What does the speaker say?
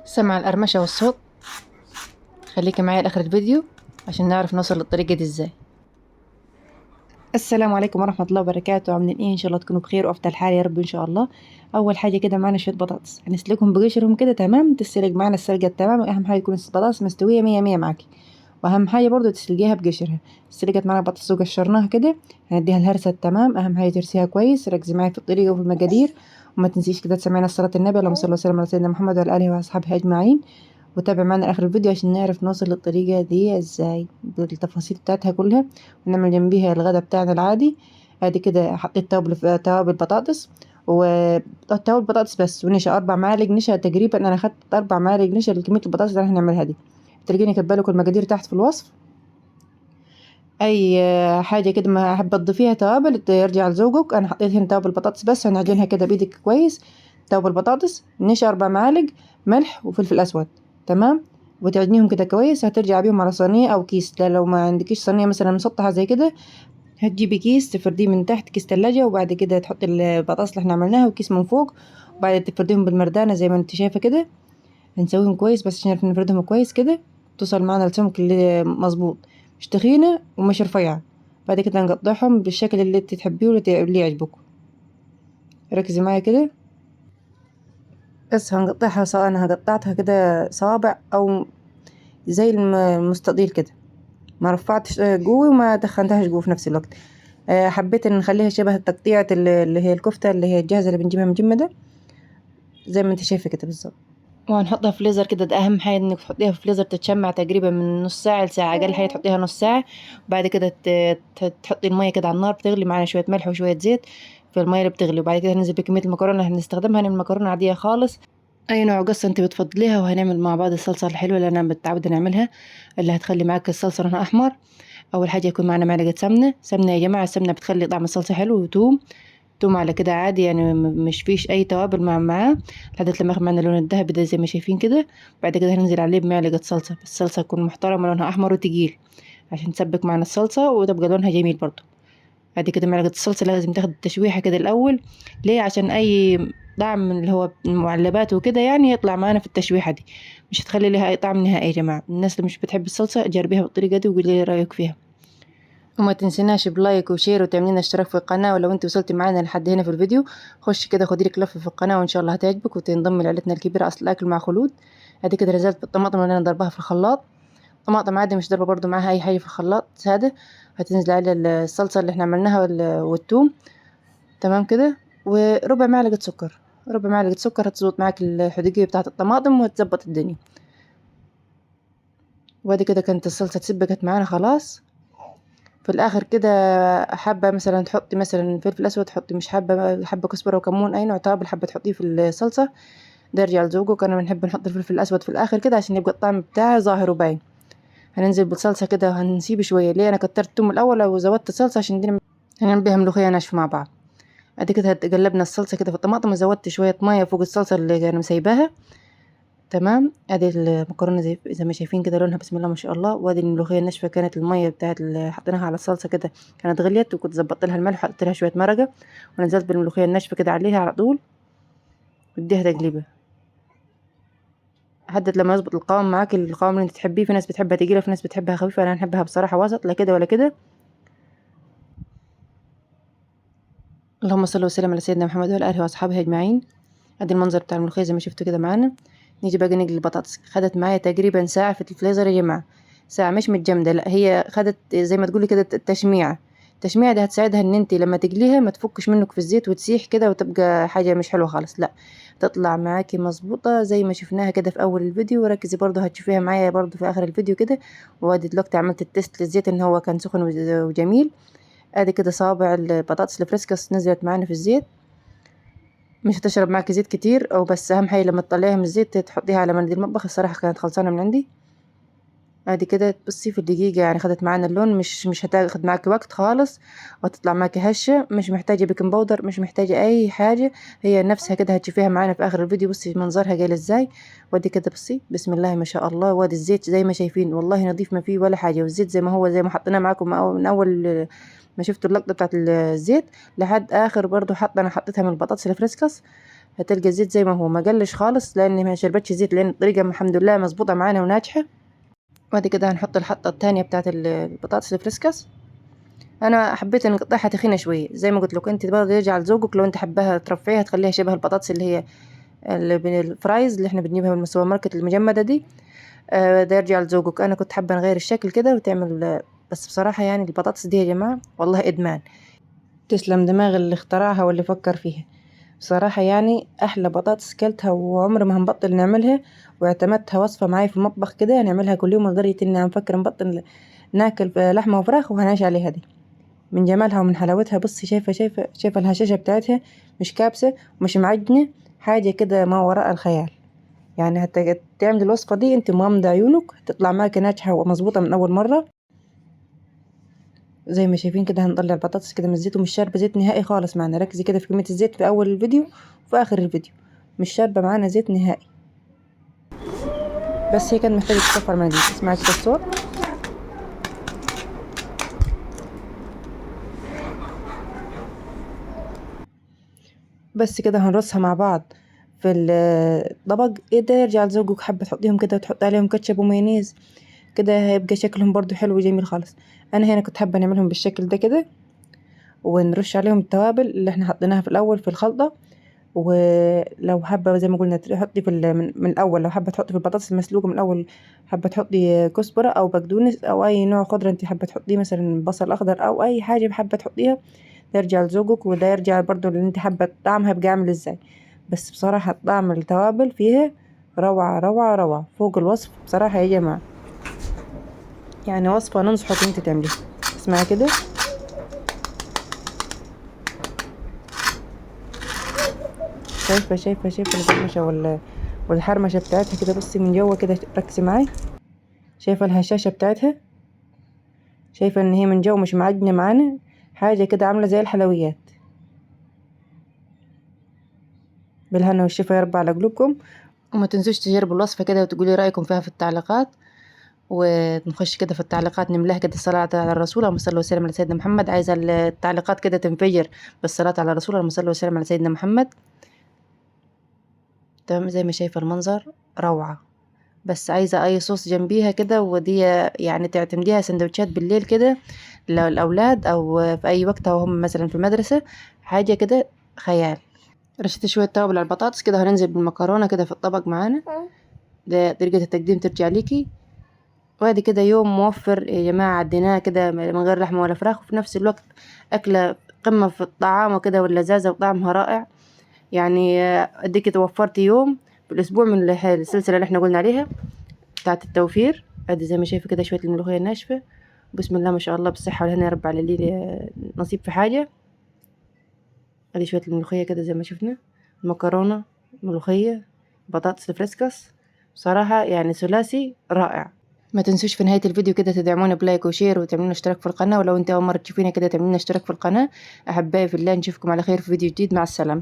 سمع القرمشة والصوت. خليكي معايا لاخر الفيديو عشان نعرف نوصل للطريقة دي ازاي. السلام عليكم ورحمة الله وبركاته. عاملين ايه؟ ان شاء الله تكونوا بخير وافضل حال يا رب ان شاء الله. اول حاجة كده معانا شوية بطاطس هنسلقهم بقشرهم كده تمام، تسلق معانا السلقة التمام، واهم حاجة يكون البطاطس مستوية مية مية معاكي، واهم حاجة برضو تسلقيها بقشرها. سلقت معانا بطاطس وقشرناها كده، هنديها الهرسة التمام. اهم حاجة ترسيها كويس، ركزي معايا في الطريقة وفي المقادير، وما تنسيش كده تسمعينا صلاة النبي، اللهم صل وسلم على سيدنا محمد وعلى اله واصحابه اجمعين. وتابع معنا اخر الفيديو عشان نعرف نوصل للطريقة دي ازاي بالتفاصيل بتاعتها كلها، ونعمل جنبيها الغدا بتاعنا العادي. ادي كده حطيت توابل بطاطس وتوابل بطاطس بس ونشا 4 معالق نشا تقريبا. انا اخدت 4 معالق نشا لكمية البطاطس اللي احنا هنعملها دي. تلاقيني كاتبه لكم المقادير تحت في الوصف. اي حاجه كده ما حابه تضيفيها توابل يرجع لذوقك. انا حطيت هنا توابل بطاطس بس، هنعجنها كده بايدك كويس. توابل بطاطس نشا 4 معالق، ملح وفلفل اسود، تمام. وتعجنيهم كده كويس، هترجع بيهم على صينيه او كيس. لا لو ما عندكيش صينيه مثلا مسطحه زي كده، هتجيبي كيس تفرديه من تحت، كيس تلاجة، وبعد كده تحطي البطاطس اللي احنا عملناها وكيس من فوق، وبعد تفرديهم بالمردانه زي ما انت شايفه كده. هنسويهم كويس بس عشان نعرف نفردهم كويس كده، توصل معانا السمك اللي مظبوط، مش تخينة ومش رفيعة. بعد كده نقطعهم بالشكل اللي انت تحبيه واللي يعجبكم. ركزي معايا كده. بس هنقطعها سواء انا قطعتها كده صوابع او زي المستطيل كده، ما رفعتش جوه وما دخنتهاش جوه في نفس الوقت. حبيت ان نخليها شبه التقطيعة اللي هي الكفتة اللي هي الجاهزة اللي بنجيبها من جمدة، زي ما انت شايفة كده بالظبط. وهنحطها في فريزر كده. ده اهم حاجه انك تحطيها في فريزر تتشمع تقريبا من نص ساعه لساعه، اقل حاجه تحطيها نص ساعه. وبعد كده تحطي الميه كده على النار بتغلي، معانا شويه ملح وشويه زيت في الميه اللي بتغلي. وبعد كده هننزل بكميه المكرونه اللي هنستخدمها، هنعمل مكرونه عاديه خالص اي نوع قصه انت بتفضليها. وهنعمل مع بعض الصلصه الحلوه اللي انا متعوده نعملها، اللي هتخلي معاك الصلصه لونها احمر. اول حاجه يكون معانا معلقه سمنه يا جماعه، السمنه بتخلي طعم الصلصه حلو، وتوم. توم على كده عادي يعني، مش فيش اي توابل معاه لحد لما ياخد معنا اللون الذهبي ده زي ما شايفين كده. بعد كده هننزل عليه بمعلقه صلصه، بس الصلصه تكون محترمه لونها احمر وتقيل عشان تسبك معنا الصلصه وتبقى لونها جميل برضو. بعد كده معلقه الصلصه لازم تاخد التشويحه كده الاول. ليه؟ عشان اي طعم من اللي هو المعلبات وكده يعني يطلع معانا في التشويحه دي، مش هتخلي لها اي طعم نهائي. يا جماعه الناس اللي مش بتحب الصلصه جربيها بالطريقه دي وقولي لي رايك فيها. وما تنسيناش بلايك وشير وتعملين اشتراك في القناة. ولو انت وصلت معانا لحد هنا في الفيديو، خش كده خدي لك لفة في القناة وان شاء الله هتعجبك وتنضم لعيلتنا الكبيرة اصل الاكل مع خلود. ادي كده نزلت بالطماطم اللي انا ضربها في الخلاط، طماطم عادي مش ضربة برضو معاها اي حاجة في الخلاط سادة. هتنزل على الصلصة اللي احنا عملناها والثوم، تمام كده. وربع معلقة سكر، ربع معلقة سكر هتظبط معاك الحدقية بتاعة الطماطم وتظبط الدنيا. وادي كده كانت الصلصة اتسبكت معانا خلاص. في الاخر كده حابه مثلا تحطي مثلا فلفل اسود حطي، مش حابه حبه كزبره وكمون اي نوع توابل حابه تحطيه في الصلصه ده يرجع لذوقك. انا بنحب نحط الفلفل الاسود في الاخر كده عشان يبقى الطعم بتاعه ظاهر وباين. هننزل بالصلصه كده وهنسيب شويه. ليه انا كترت الثوم الاول وزودت الصلصه؟ عشان دي هنعمل بيها ملوخيه ناشفه مع بعض. ادي كده قلبنا الصلصه كده في الطماطم وزودت شويه ميه فوق الصلصه اللي انا مسيباها، تمام. ادي المكرونه زي ما شايفين كده لونها بسم الله ما شاء الله. وادي الملوخيه الناشفه كانت الميه بتاعت اللي حطيناها على الصلصه كده كانت غليت، وكنت ظبطت لها الملح وحطيت لها شويه مرقه، ونزلت بالملوخيه الناشفه كده عليها على طول وديها تقليبه لحد لما يظبط القوام معاك، القوام اللي انت تحبيه. في ناس بتحبها تقيله، في ناس بتحبها خفيفه، انا بحبها بصراحه وسط، لا كده ولا كده. اللهم صل وسلم على سيدنا محمد وعلى اله واصحابه اجمعين. ادي المنظر بتاع الملوخيه زي ما شفتوا كده معانا. نيجي بقى نقلي البطاطس. خدت معايا تقريبا ساعه في الفريزر يا جماعه، ساعه مش متجمده، لا هي خدت زي ما تقولي كده التشميعه. التشميعه دي هتساعدها ان انت لما تقليها ما تفكش منك في الزيت وتسيح كده وتبقى حاجه مش حلوه خالص، لا تطلع معاكي مظبوطه زي ما شفناها كده في اول الفيديو. وركزي برضو هتشوفيها معايا برضو في اخر الفيديو كده. وادي دلوقتي عملت التست للزيت ان هو كان سخن وجميل. ادي كده صوابع البطاطس الفريسكس نزلت معانا في الزيت، مش هتشرب معاكي زيت كتير، او بس اهم حاجه لما تطلعيها من الزيت تحطيها على منديل المطبخ. الصراحه كانت خلصانه من عندي. ادي كده تبصي في الدقيقه يعني خدت معانا اللون، مش هتاخد معاكي وقت خالص، وتطلع معاكي هشه، مش محتاجه بيكنج باودر، مش محتاجه اي حاجه. هي نفسها كده هتشوفيها معانا في اخر الفيديو. بصي منظرها جاي ازاي. وادي كده بصي بسم الله ما شاء الله. وادي الزيت زي ما شايفين والله نضيف ما فيه ولا حاجه، والزيت زي ما هو زي ما حطيناه معاكم من اول ما شفتوا اللقطه بتاعت الزيت لحد اخر برضو. انا حطيتها من البطاطس الفريسكس هتلقى الزيت زي ما هو ما قلش خالص، لان ما شربتش زيت، لان الطريقة الحمد لله مظبوطة معانا وناجحة. وبعد كده هنحط الحطة التانية بتاعت البطاطس الفريسكس. انا حبيت ان اقطعها تخينة شوية زي ما قلت لك، انت برضه يرجع لذوقك، لو انت حباها ترفعيها تخليها شبه البطاطس اللي هي الفرايز اللي احنا بنجيبها من السوبر ماركت المجمدة دي. ده يرجع لذوقك. انا كنت حابة نغير الشكل كده وتعمل بس بصراحة يعني البطاطس دي يا جماعة والله ادمان. تسلم دماغ اللي اخترعها واللي فكر فيها. بصراحة يعني أحلى بطاطس كلتها، وعمر ما هنبطل نعملها، واعتمدتها وصفة معايا في المطبخ كده نعملها كل يوم، لدرجة إني عم فكر نبطل ناكل لحمة وفراخ وهنعيش عليها دي من جمالها ومن حلاوتها. بصي شايفة الهشاشة بتاعتها، مش كابسة ومش معجنة، حاجة كده ما وراء الخيال. يعني حتى تعمل الوصفة دي انت مغمضة عيونك تطلع معاك ناجحة ومظبوطة من أول مرة. زي ما شايفين كده هنطلع البطاطس كده من الزيت، ومش شاربة زيت نهائي خالص معنا. ركزي كده في كمية الزيت في أول الفيديو وفي آخر الفيديو، مش شاربة معانا زيت نهائي. بس هي كانت محتاجة تصفر من دي. اسمعي كده الصوت. بس كده هنرصها مع بعض في الطبق. ايه ده يرجع لذوقك، حابة تحطيهم كده وتحط عليهم كاتشب ومايونيز كده هيبقى شكلهم برضو حلو وجميل خالص. انا هنا كنت حابة نعملهم بالشكل ده كده، ونرش عليهم التوابل اللي احنا حطيناها في الاول في الخلطة. ولو حابة زي ما قلنا تحطي في من الاول، لو حابة تحطي في البطاطس المسلوقة من الاول، حابة تحطي كزبرة او بقدونس او اي نوع خضرة انت حابة تحطيه، مثلا بصل اخضر او اي حاجة حابة تحطيها، ده يرجع لذوقك. وده يرجع برضو اللي انت حابة طعمها يبقى عامل ازاي. بس بصراحة طعم التوابل فيها روعة روعة روعة فوق الوصف بصراحة يا جماعة. يعني وصفة ننصحك انت تعمليها. اسمعي كده. شايفة القرمشة والحرمشة بتاعتها كده. بصي من جوه كده، ركزي معاي. شايفة الهشاشة بتاعتها، شايفة ان هي من جوه مش معجنة معانا، حاجة كده عاملة زي الحلويات. بالهنا والشفا يا رب على قلوبكم. وما تنسوش تجربوا الوصفة كده وتقولي رأيكم فيها في التعليقات. ونخش كده في التعليقات نملاها كده الصلاة على الرسول اللهم صل وسلم على سيدنا محمد. عايزة التعليقات كده تنفجر بالصلاة على الرسول اللهم صل وسلم على سيدنا محمد. تمام زي ما شايفة المنظر روعة. بس عايزة اي صوص جنبيها كده، ودي يعني تعتمديها سندوتشات بالليل كده للأولاد، او في اي وقت وهم مثلا في المدرسة، حاجة كده خيال. رشيت شوية توابل على البطاطس كده، هننزل بالمكرونة كده في الطبق معانا. ده طريقة التقديم ترجع ليكي. وادي كده يوم موفر يا جماعة، عديناه كده من غير لحمة ولا فراخ، وفي نفس الوقت أكلة قمة في الطعام وكده واللذاذة وطعمها رائع. يعني اديكي توفرتي يوم في الأسبوع من السلسلة اللي احنا قلنا عليها بتاعت التوفير. ادي زي ما شايفة كده شوية الملوخية الناشفة، بسم الله ما شاء الله بالصحة والهنا يا رب على الليل نصيب في حاجة. ادي شوية الملوخية كده زي ما شفنا، مكرونة، ملوخية، بطاطس فريسكس. بصراحة يعني ثلاثي رائع. ما تنسوش في نهاية الفيديو كده تدعمونا بلايك وشير وتعملونا اشتراك في القناة، ولو انت أول مرة تشوفينا كده تعملونا اشتراك في القناة. أحبائي في الله، نشوفكم على خير في فيديو جديد. مع السلامة.